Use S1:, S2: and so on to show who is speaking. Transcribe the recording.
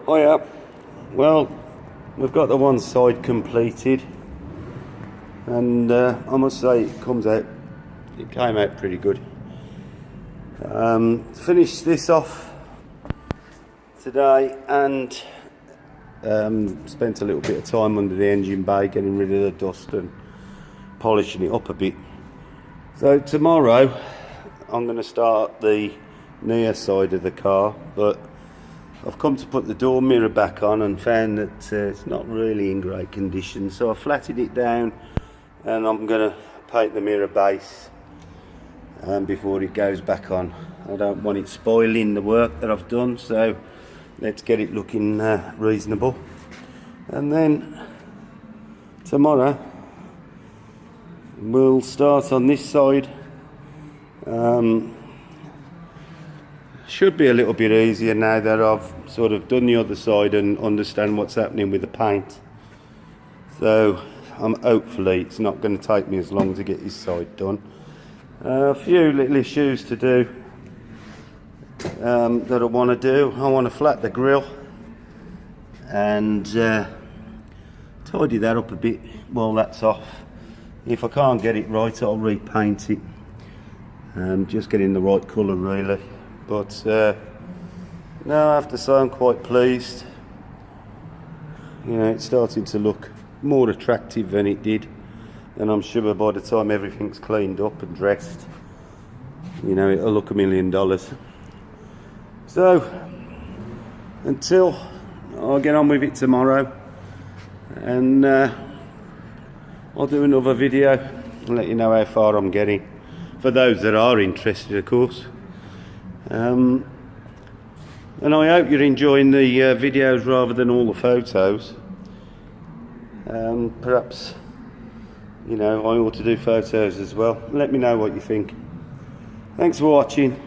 S1: Oh yeah, well, we've got the one side completed, and I must say it came out pretty good. Finished this off today and spent a little bit of time under the engine bay getting rid of the dust and polishing it up a bit. So tomorrow I'm going to start the near side of the car, but I've come to put the door mirror back on and found that it's not really in great condition, so I flattened it down and I'm going to paint the mirror base before it goes back on. I don't want it spoiling the work that I've done, so let's get it looking reasonable. And then tomorrow we'll start on this side. Should be a little bit easier now that I've sort of done the other side and understand what's happening with the paint. So hopefully it's not going to take me as long to get this side done. A few little issues to do that I want to do. I want to flat the grille and tidy that up a bit while that's off. If I can't get it right, I'll repaint it. Just getting the right colour really. But no, I have to say I'm quite pleased. You know, it's starting to look more attractive than it did, and I'm sure by the time everything's cleaned up and dressed, you know, it'll look $1 million. So until I'll get on with it tomorrow, and I'll do another video and let you know how far I'm getting, for those that are interested, of course. And I hope you're enjoying the videos rather than all the photos. Perhaps, you know, I ought to do photos as well. Let me know what you think. Thanks for watching.